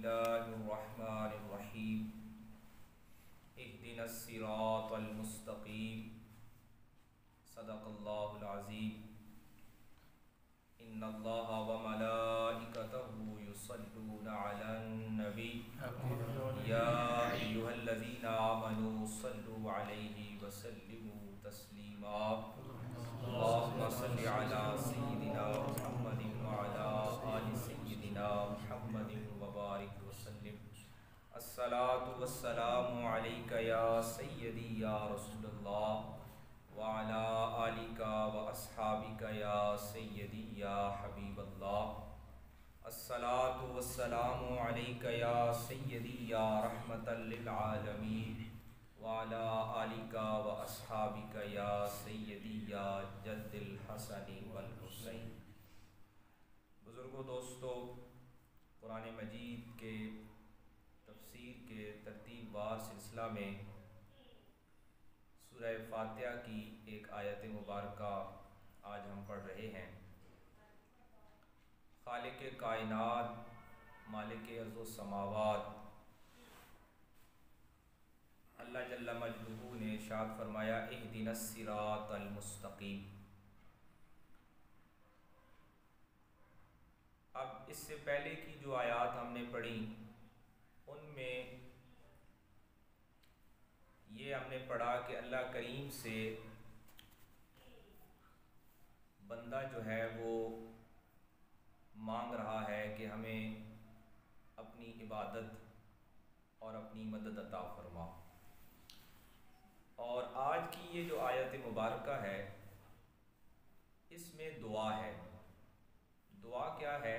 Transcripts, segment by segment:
الله الرحمن الرحيم اهدنا الصراط المستقيم صدق الله العظيم إن الله وملائكته يصلون على النبي يا أيها الذين آمنوا صلوا عليه وسلموا تسليما اللهم صل على سيدنا محمد وعلى آل سيدنا محمد وبارك وسلم الصلاة والسلام عليك يا سيدي يا رسول الله وعلى آلك وأصحابك يا سيدي يا حبيب الله الصلاة والسلام عليك يا سيدي يا رحمة للعالمين وعلى آلك وأصحابك يا سيدي يا جد الحسن والحسين۔ بزرگوں، دوستو، قرآن مجید کے تفسیر کے ترتیب وار سلسلہ میں سورہ فاتحہ کی ایک آیت مبارکہ آج ہم پڑھ رہے ہیں۔ خالق کائنات، مالک ارض و سماوات اللہ جل مجدہ نے ارشاد فرمایا اہدنا الصراط المستقیم۔ اب اس سے پہلے کی جو آیات ہم نے پڑھی ان میں یہ ہم نے پڑھا کہ اللہ کریم سے بندہ جو ہے وہ مانگ رہا ہے کہ ہمیں اپنی عبادت اور اپنی مدد عطا فرما۔ اور آج کی یہ جو آیت مبارکہ ہے اس میں دعا ہے۔ دعا کیا ہے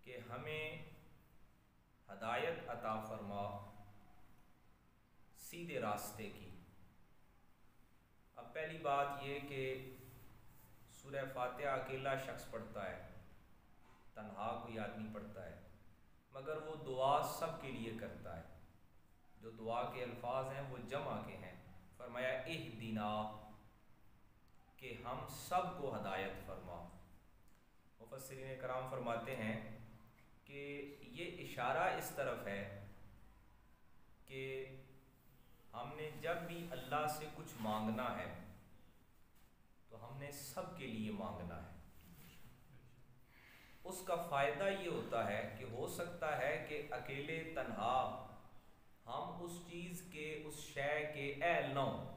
کہ ہمیں ہدایت عطا فرما سیدھے راستے کی۔ اب پہلی بات یہ کہ سورہ فاتحہ اکیلا شخص پڑھتا ہے، تنہا کوئی آدمی پڑھتا ہے، مگر وہ دعا سب کے لیے کرتا ہے۔ جو دعا کے الفاظ ہیں وہ جمع کے ہیں۔ فرمایا اہدنا، کہ ہم سب کو ہدایت فرما۔ مفسرین کرام فرماتے ہیں کہ یہ اشارہ اس طرف ہے کہ ہم نے جب بھی اللہ سے کچھ مانگنا ہے تو ہم نے سب کے لیے مانگنا ہے۔ اس کا فائدہ یہ ہوتا ہے کہ ہو سکتا ہے کہ اکیلے تنہا ہم اس چیز کے، اس شے کے اہل نہ ہوں،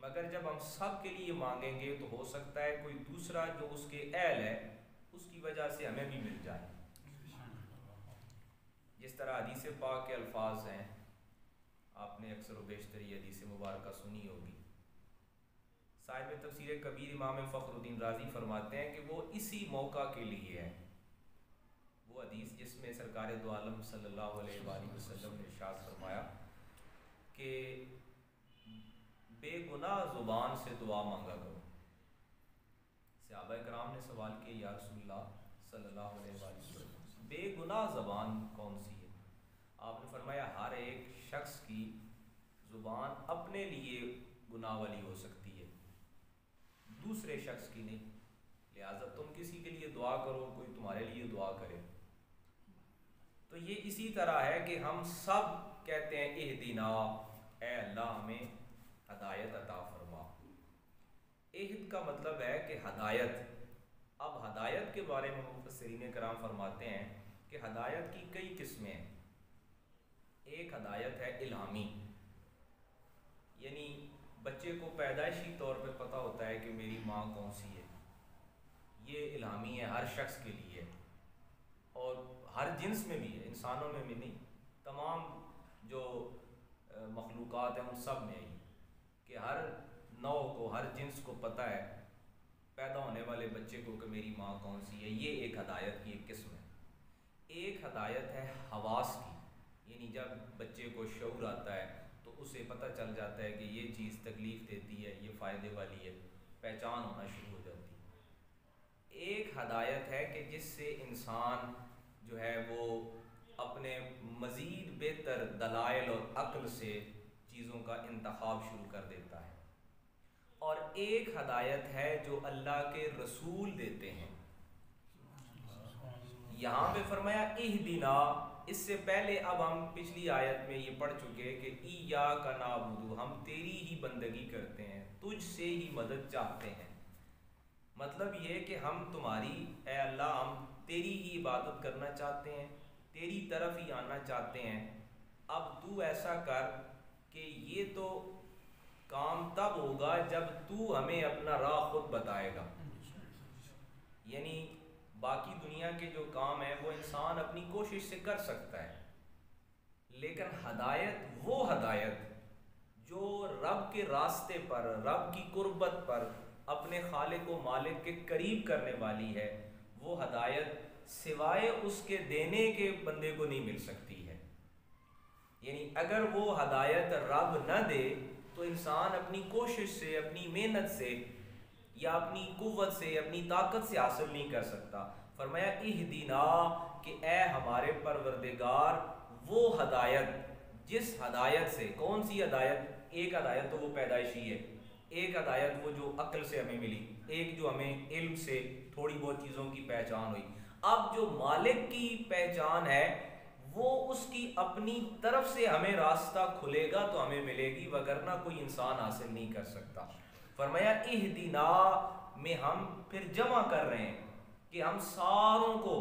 مگر جب ہم سب کے لیے مانگیں گے تو ہو سکتا ہے کوئی دوسرا جو اس کے اہل ہے اس کی وجہ سے ہمیں بھی مل جائے۔ جس طرح حدیث پاک کے الفاظ ہیں، آپ نے اکثر و بیشتر یہ حدیث مبارکہ سنی ہوگی۔ صاحب تفسیر کبیر امام فخر الدین رازی فرماتے ہیں کہ وہ اسی موقع کے لیے ہے۔ وہ حدیث جس میں سرکار دو عالم صلی اللہ علیہ وآلہ وسلم نے ارشاد فرمایا کہ بے گناہ زبان سے دعا مانگا کرو۔ صحابہ کرام نے سوال کیا یا رسول اللہ صلی اللہ علیہ وآلہ وسلم، بے گناہ زبان کون سی ہے؟ آپ نے فرمایا ہر ایک شخص کی زبان اپنے لیے گناہ والی ہو سکتی ہے، دوسرے شخص کی نہیں، لہٰذا تم کسی کے لیے دعا کرو، کوئی تمہارے لیے دعا کرے۔ تو یہ اسی طرح ہے کہ ہم سب کہتے ہیں اہدنا، اے اللہ ہمیں ہدایت عطا فرما۔ اہد کا مطلب ہے کہ ہدایت۔ اب ہدایت کے بارے میں مفسرین کرام فرماتے ہیں کہ ہدایت کی کئی قسمیں ہیں۔ ایک ہدایت ہے الہامی، یعنی بچے کو پیدائشی طور پہ پتہ ہوتا ہے کہ میری ماں کون سی ہے، یہ الہامی ہے، ہر شخص کے لیے، اور ہر جنس میں بھی ہے، انسانوں میں بھی نہیں، تمام جو مخلوقات ہیں ان سب میں ہے کہ ہر نوع کو، ہر جنس کو پتہ ہے پیدا ہونے والے بچے کو کہ میری ماں کون سی ہے۔ یہ ایک ہدایت کی ایک قسم ہے۔ ایک ہدایت ہے حواس کی، یعنی جب بچے کو شعور آتا ہے تو اسے پتہ چل جاتا ہے کہ یہ چیز تکلیف دیتی ہے، یہ فائدے والی ہے، پہچان ہونا شروع ہو جاتی ہے۔ ایک ہدایت ہے کہ جس سے انسان جو ہے وہ اپنے مزید بہتر دلائل اور عقل سے چیزوں کا انتخاب شروع کر دیتا ہے، اور ایک ہدایت ہے جو اللہ کے رسول دیتے ہیں۔ یہاں پہ فرمایا اہدنا، اس سے پہلے اب ہم پچھلی آیت میں یہ پڑھ چکے کہ ایاک نعبد، ہم تیری ہی بندگی کرتے ہیں، تجھ سے ہی مدد چاہتے ہیں۔ مطلب یہ کہ ہم تمہاری، اے اللہ، ہم تیری ہی عبادت کرنا چاہتے ہیں، تیری طرف ہی آنا چاہتے ہیں۔ اب تو ایسا کر کہ یہ تو کام تب ہوگا جب تو ہمیں اپنا راہ خود بتائے گا۔ یعنی باقی دنیا کے جو کام ہیں وہ انسان اپنی کوشش سے کر سکتا ہے، لیکن ہدایت، وہ ہدایت جو رب کے راستے پر، رب کی قربت پر، اپنے خالق و مالک کے قریب کرنے والی ہے، وہ ہدایت سوائے اس کے دینے کے بندے کو نہیں مل سکتی ہے۔ یعنی اگر وہ ہدایت رب نہ دے تو انسان اپنی کوشش سے، اپنی محنت سے یا اپنی قوت سے، اپنی طاقت سے حاصل نہیں کر سکتا۔ فرمایا اہدنا، کہ اے ہمارے پروردگار، وہ ہدایت، جس ہدایت سے، کون سی ہدایت؟ ایک ہدایت تو وہ پیدائشی ہے، ایک ہدایت وہ جو عقل سے ہمیں ملی، ایک جو ہمیں علم سے تھوڑی بہت چیزوں کی پہچان ہوئی۔ اب جو مالک کی پہچان ہے وہ اس کی اپنی طرف سے ہمیں راستہ کھلے گا تو ہمیں ملے گی، وگرنہ کوئی انسان حاصل نہیں کر سکتا۔ فرمایا اہدنا میں ہم پھر جمع کر رہے ہیں کہ ہم ساروں کو،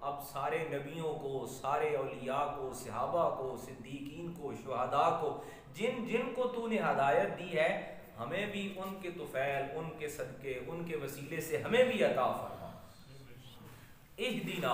اب سارے نبیوں کو، سارے اولیاء کو، صحابہ کو، صدیقین کو، شہداء کو، جن جن کو تو نے ہدایت دی ہے، ہمیں بھی ان کے طفیل، ان کے صدقے، ان کے وسیلے سے ہمیں بھی عطا فرما۔ اہدنا،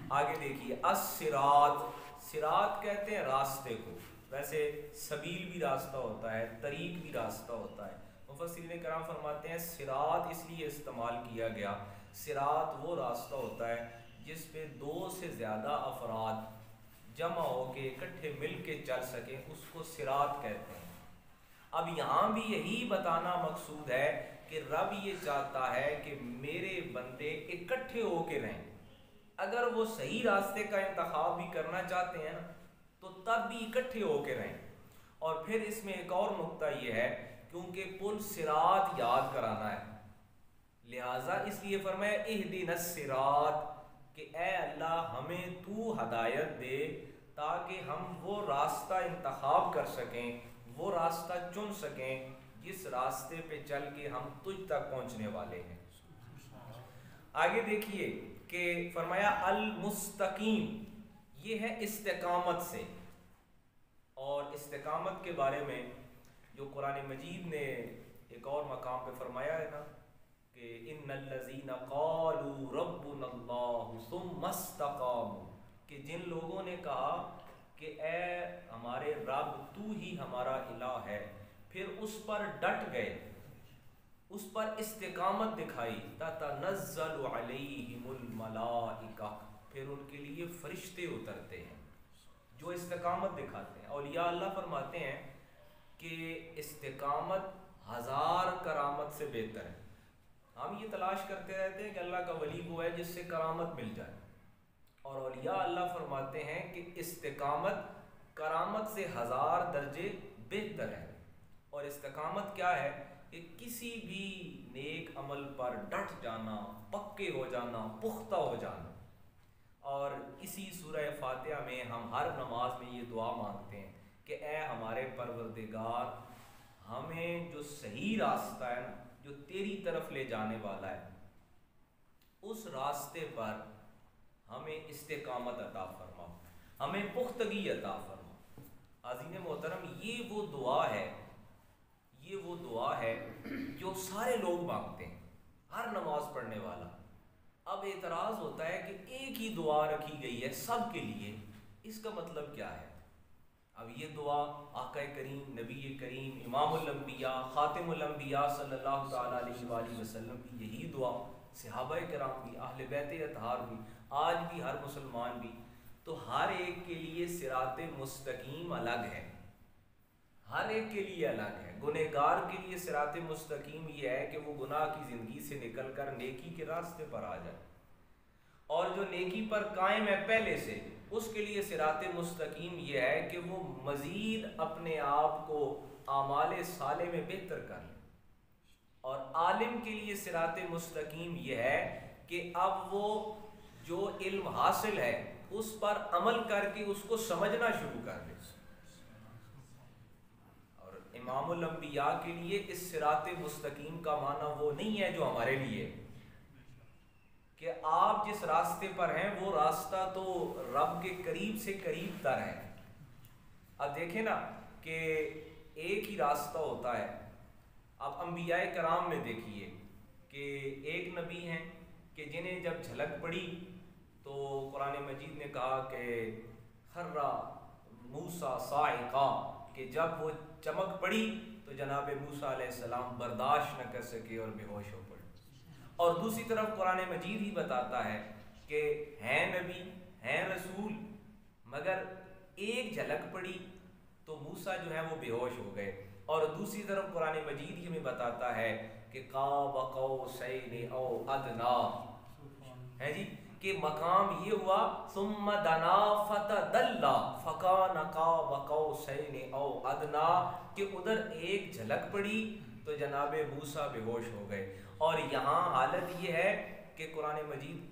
آگے دیکھیے، الصراط، صراط کہتے ہیں راستے کو، ویسے سبیل بھی راستہ ہوتا ہے، طریق بھی راستہ ہوتا ہے۔ مفسرین کرام فرماتے ہیں صراط اس لیے استعمال کیا گیا، صراط وہ راستہ ہوتا ہے جس پہ دو سے زیادہ افراد جمع ہو کے اکٹھے مل کے چل سکیں، اس کو صراط کہتے ہیں۔ اب یہاں بھی یہی بتانا مقصود ہے کہ رب یہ چاہتا ہے کہ میرے بندے اکٹھے ہو کے رہیں۔ اگر وہ صحیح راستے کا انتخاب بھی کرنا چاہتے ہیں نا تو تب بھی اکٹھے ہو کے رہیں۔ اور پھر اس میں ایک اور نقطہ یہ ہے، کیونکہ پل صراط یاد کرانا ہے، لہٰذا اس لیے فرمایا اہدنا الصراط، کہ اے اللہ ہمیں تو ہدایت دے تاکہ ہم وہ راستہ انتخاب کر سکیں، وہ راستہ چن سکیں جس راستے پہ چل کے ہم تجھ تک پہنچنے والے ہیں۔ آگے دیکھیے کہ فرمایا المستقیم، یہ ہے استقامت سے، اور استقامت کے بارے میں جو قرآن مجید نے ایک اور مقام پہ فرمایا ہے نا کہ ان الذین قالوا ربنا اللہ ثم استقاموا، کہ جن لوگوں نے کہا کہ اے ہمارے رب تو ہی ہمارا الہ ہے، پھر اس پر ڈٹ گئے، اس پر استقامت دکھائی، تتنزل علیہم الملائکہ، پھر ان کے لیے فرشتے اترتے ہیں جو استقامت دکھاتے ہیں۔ اولیاء اللہ فرماتے ہیں کہ استقامت 1000 کرامت سے بہتر ہے۔ ہم یہ تلاش کرتے رہتے ہیں کہ اللہ کا ولی وہ ہے جس سے کرامت مل جائے، اور اولیاء اللہ فرماتے ہیں کہ استقامت کرامت سے 1000 درجے بہتر ہے۔ اور استقامت کیا ہے؟ کہ کسی بھی نیک عمل پر ڈٹ جانا، پکے ہو جانا، پختہ ہو جانا۔ اور اسی سورہ فاتحہ میں ہم ہر نماز میں یہ دعا مانگتے ہیں کہ اے ہمارے پروردگار، ہمیں جو صحیح راستہ ہے نا، جو تیری طرف لے جانے والا ہے، اس راستے پر ہمیں استقامت عطا فرما، ہمیں پختگی عطا فرما۔ عزیز محترم، یہ وہ دعا ہے، یہ وہ دعا ہے جو سارے لوگ مانگتے ہیں، ہر نماز پڑھنے والا۔ اب اعتراض ہوتا ہے کہ ایک ہی دعا رکھی گئی ہے سب کے لیے، اس کا مطلب کیا ہے؟ اب یہ دعا آقا کریم، نبی کریم، امام الانبیاء، خاتم الانبیاء صلی اللہ تعالیٰ علیہ وآلہ وسلم کی یہی دعا، صحابہ کرام بھی، اہل بیت اطہار بھی، آج بھی ہر مسلمان بھی، تو ہر ایک کے لیے صراط مستقیم الگ ہے، ہر ایک کے لیے الگ ہے۔ گنہگار کے لیے صراط مستقیم یہ ہے کہ وہ گناہ کی زندگی سے نکل کر نیکی کے راستے پر آ جائے، اور جو نیکی پر قائم ہے پہلے سے، اس کے لیے صراط مستقیم یہ ہے کہ وہ مزید اپنے آپ کو اعمال صالح میں بہتر کر لے۔ اور عالم کے لیے صراط مستقیم یہ ہے کہ اب وہ جو علم حاصل ہے اس پر عمل کر کے اس کو سمجھنا شروع کر دے. اور امام الانبیاء کے لیے اس صراط مستقیم کا معنی وہ نہیں ہے جو ہمارے لیے کہ آپ جس راستے پر ہیں وہ راستہ تو رب کے قریب سے قریب تر ہے. اب دیکھیں نا کہ ایک ہی راستہ ہوتا ہے. اب انبیاء کرام میں دیکھیے کہ ایک نبی ہیں کہ جنہیں جب جھلک پڑی تو قرآن مجید نے کہا کہ خرّ موسیٰ صاعقا، کہ جب وہ چمک پڑی تو جناب موسیٰ علیہ السلام برداشت نہ کر سکے اور بے ہوش ہو پڑے. اور دوسری طرف قرآن مجید ہی بتاتا ہے کہ ہیں نبی ہیں رسول مگر ایک جھلک پڑی تو موسیٰ جو ہے وہ بے ہوش ہو گئے. اور دوسری طرف قرآن مجید ہی ہمیں بتاتا ہے کہ قاب قوسین او ادنا ہے جی، کہ مقام یہ ہوا ثم دنا فتدلی فکان قاب قوسین او ادنا، کہ ادھر ایک جھلک پڑی تو جناب موسیٰ بے ہوش ہو گئے. اور یہاں حالت یہ ہے کہ قرآن مجید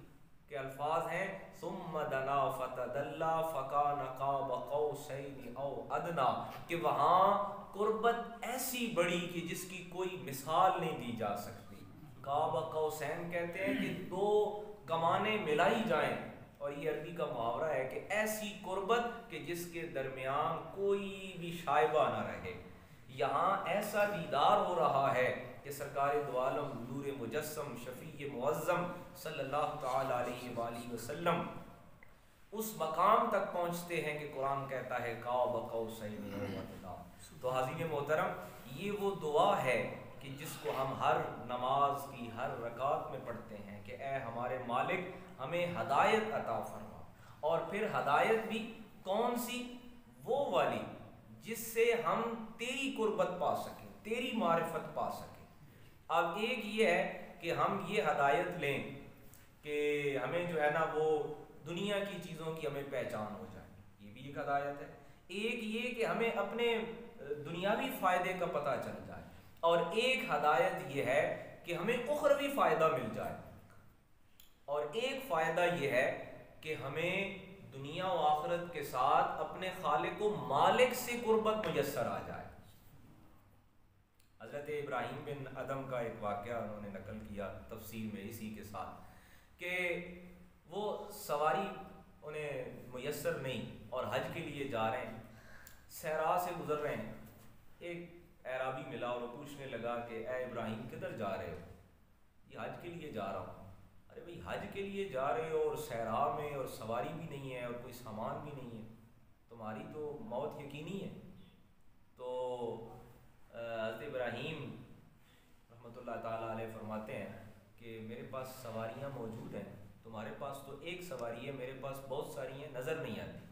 کے الفاظ ہیں ثم دنا فتدلی فکان قاب قوسین او ادنا، کہ وہاں قربت ایسی بڑی کہ جس کی کوئی مثال نہیں دی جا سکتی. قاب قوسین کہتے ہیں کہ دو کمانیں ملائی جائیں، اور یہ عربی کا محاورہ ہے کہ ایسی قربت کہ جس کے درمیان کوئی بھی شائبہ نہ رہے. یہاں ایسا دیدار ہو رہا ہے کہ سرکار دو عالم نور مجسم شفیع معظم صلی اللہ تعالی علیہ وآلہ وسلم اس مقام تک پہنچتے ہیں کہ قرآن کہتا ہے قاب قوسین او ادنا. تو حاضرین محترم، یہ وہ دعا ہے کہ جس کو ہم ہر نماز کی ہر رکعت میں پڑھتے ہیں کہ اے ہمارے مالک ہمیں ہدایت عطا فرما. اور پھر ہدایت بھی کون سی؟ وہ والی جس سے ہم تیری قربت پا سکیں، تیری معرفت پا سکیں. اب ایک یہ ہے کہ ہم یہ ہدایت لیں کہ ہمیں جو ہے نا وہ دنیا کی چیزوں کی ہمیں پہچان ہو جائے، یہ بھی ایک ہدایت ہے. ایک یہ کہ ہمیں اپنے دنیاوی فائدے کا پتہ چل جائے، اور ایک ہدایت یہ ہے کہ ہمیں اخروی فائدہ مل جائے. اور ایک فائدہ یہ ہے کہ ہمیں دنیا و آخرت کے ساتھ اپنے خالق و مالک سے قربت میسر آ جائے. حضرت ابراہیم بن ادم کا ایک واقعہ انہوں نے نقل کیا تفسیر میں اسی کے ساتھ کہ وہ سواری انہیں میسر نہیں اور حج کے لیے جا رہے ہیں، صحرا سے گزر رہے ہیں. ایک اعرابی ملا اور وہ پوچھنے لگا کہ اے ابراہیم کدھر جا رہے ہو؟ یہ حج کے لیے جا رہا ہوں. ارے بھائی حج کے لیے جا رہے ہو اور صحرا میں اور سواری بھی نہیں ہے اور کوئی سامان بھی نہیں ہے، تمہاری تو موت یقینی ہے. تو حضرت ابراہیم رحمۃ اللہ تعالیٰ علیہ فرماتے ہیں کہ میرے پاس سواریاں موجود ہیں، تمہارے پاس تو ایک سواری ہے، میرے پاس بہت ساری ہیں، نظر نہیں آتی.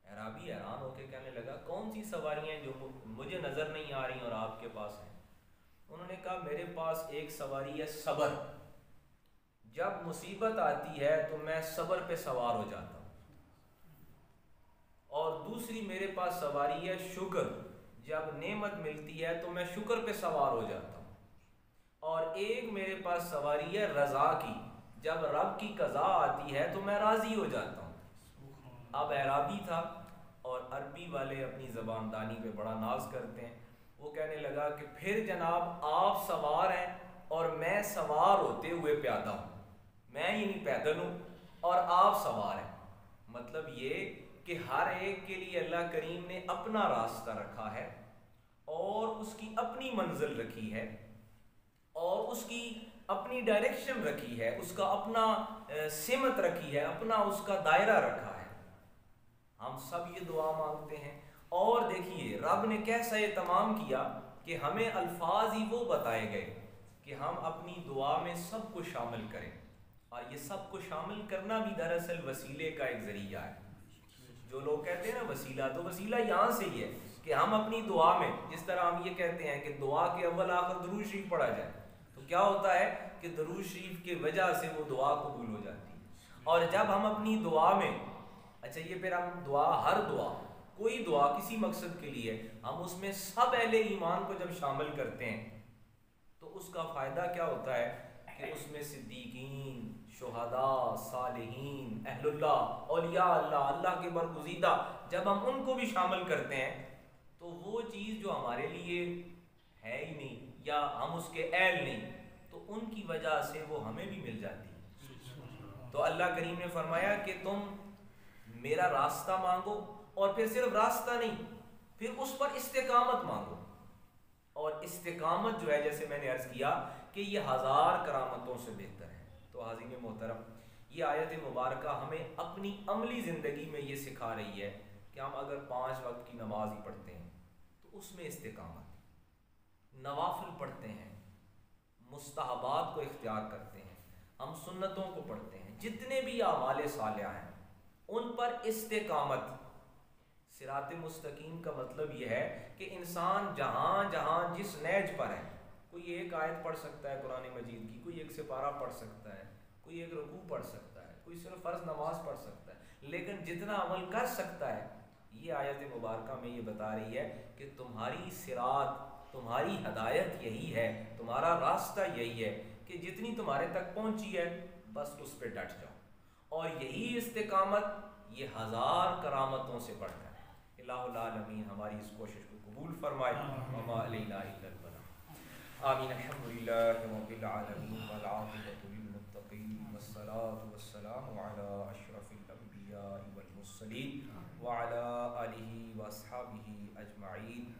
اعرابی حیران ہو کے کہنے لگا کون سی سواریاں جو مجھے نظر نہیں آ رہی اور آپ کے پاس ہیں؟ انہوں نے کہا میرے پاس ایک سواری ہے صبر، جب مصیبت آتی ہے تو میں صبر پہ سوار ہو جاتا ہوں. اور دوسری میرے پاس سواری ہے شکر، جب نعمت ملتی ہے تو میں شکر پہ سوار ہو جاتا ہوں. اور ایک میرے پاس سواری ہے رضا کی، جب رب کی قضا آتی ہے تو میں راضی ہو جاتا ہوں. اب اعرابی تھا اور عربی والے اپنی زبان دانی پہ بڑا ناز کرتے ہیں. وہ کہنے لگا کہ پھر جناب آپ سوار ہیں اور میں سوار ہوتے ہوئے پیادہ ہوں، میں ہی نہیں پیدل ہوں اور آپ سوار ہیں. مطلب یہ کہ ہر ایک کے لیے اللہ کریم نے اپنا راستہ رکھا ہے اور اس کی اپنی منزل رکھی ہے اور اس کی اپنی ڈائریکشن رکھی ہے، اس کا اپنا سمت رکھی ہے، اپنا اس کا دائرہ رکھا ہے. ہم سب یہ دعا مانگتے ہیں. اور دیکھیے رب نے کیسا اہتمام کیا کہ ہمیں الفاظ ہی وہ بتائے گئے کہ ہم اپنی دعا میں سب کو شامل کریں. اور یہ سب کو شامل کرنا بھی دراصل وسیلے کا ایک ذریعہ ہے. جو لوگ کہتے ہیں نا وسیلہ، تو وسیلہ یہاں سے ہی ہے کہ ہم اپنی دعا میں، جس طرح ہم یہ کہتے ہیں کہ دعا کے اول آخر درود شریف پڑھا جائے، تو کیا ہوتا ہے کہ درود شریف کی وجہ سے وہ دعا قبول ہو جاتی ہے. اور جب ہم اپنی دعا میں، اچھا یہ پھر ہم دعا، ہر دعا، کوئی دعا کسی مقصد کے لیے، ہم اس میں سب اہل ایمان کو جب شامل کرتے ہیں تو اس کا فائدہ کیا ہوتا ہے کہ اس میں صدیقین، شہداء، صالحین، اہل اللہ، اولیاء اللہ، اللہ کے برگزیدہ، جب ہم ان کو بھی شامل کرتے ہیں تو وہ چیز جو ہمارے لیے ہے ہی نہیں یا ہم اس کے اہل نہیں، تو ان کی وجہ سے وہ ہمیں بھی مل جاتی ہے۔ تو اللہ کریم نے فرمایا کہ تم میرا راستہ مانگو، اور پھر صرف راستہ نہیں، پھر اس پر استقامت مانگو۔ اور استقامت جو ہے، جیسے میں نے عرض کیا کہ یہ 1000 کرامتوں سے بہتر ہے۔ تو حاضرین محترم، یہ آیت مبارکہ ہمیں اپنی عملی زندگی میں یہ سکھا رہی ہے کہ ہم اگر 5 وقت کی نماز ہی پڑھتے ہیں تو اس میں استقامت، نوافل پڑھتے ہیں، مستحبات کو اختیار کرتے ہیں، ہم سنتوں کو پڑھتے ہیں، جتنے بھی اعمال صالحہ ہیں ان پر استقامت۔ صراط مستقیم کا مطلب یہ ہے کہ انسان جہاں جہاں جس نیج پر ہے، کوئی ایک آیت پڑھ سکتا ہے قرآن مجید کی، کوئی ایک سپارہ پڑھ سکتا ہے، کوئی ایک رکوع پڑھ سکتا ہے، کوئی صرف فرض نماز پڑھ سکتا ہے، لیکن جتنا عمل کر سکتا ہے، یہ آیت مبارکہ میں یہ بتا رہی ہے کہ تمہاری صراط، تمہاری ہدایت یہی ہے، تمہارا راستہ یہی ہے کہ جتنی تمہارے تک پہنچی ہے بس اس پہ ڈٹ جاؤ۔ اور یہی استقامت یہ 1000 کرامتوں سے بڑھ کر ہے۔ الہ العالمین ہماری اس کوشش کو قبول فرمائے۔ وما علینا الا البلاغ۔ آمین۔ الحمدللہ رب العالمین والعاقبۃ للمتقین والصلاة والسلام علی اشرف الانبیاء والمرسلین وعلی آلہ واصحابہ اجمعین۔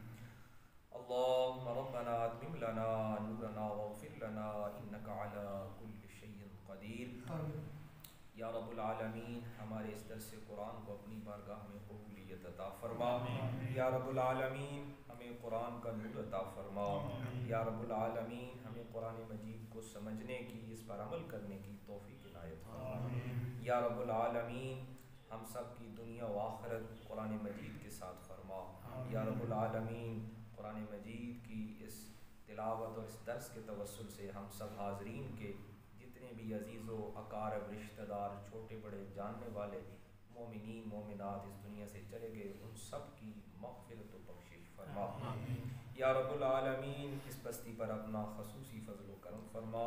اللهم ربنا اتمم لنا نورنا واغفر لنا انك على كل شيء قدیر۔ یا رب العالمین ہمارے اس درس قرآن کو اپنی بارگاہ میں قبولیت عطا فرما۔ یا رب العالمین ہمیں قرآن کا نور عطا فرما۔ یا رب العالمین ہمیں قرآن مجید کو سمجھنے کی، اس پر عمل کرنے کی توفیق عنایت فرما۔ یا رب العالمین ہم سب کی دنیا و آخرت قرآن مجید کے ساتھ فرما۔ یا رب العالمین قرآن مجید کی اس تلاوت اور اس درس کے توسل سے ہم سب حاضرین کے جتنے بھی عزیز و اقارب، رشتہ دار، چھوٹے بڑے، جاننے والے مومنین مومنات اس دنیا سے چلے گئے، ان سب کی مغفرت و بخشش فرما۔ یا رب العالمین اس بستی پر اپنا خصوصی فضل و کرم فرما۔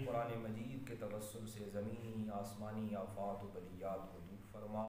قرآن مجید کے توسل سے زمینی آسمانی آفات و بلیات کو دور فرما۔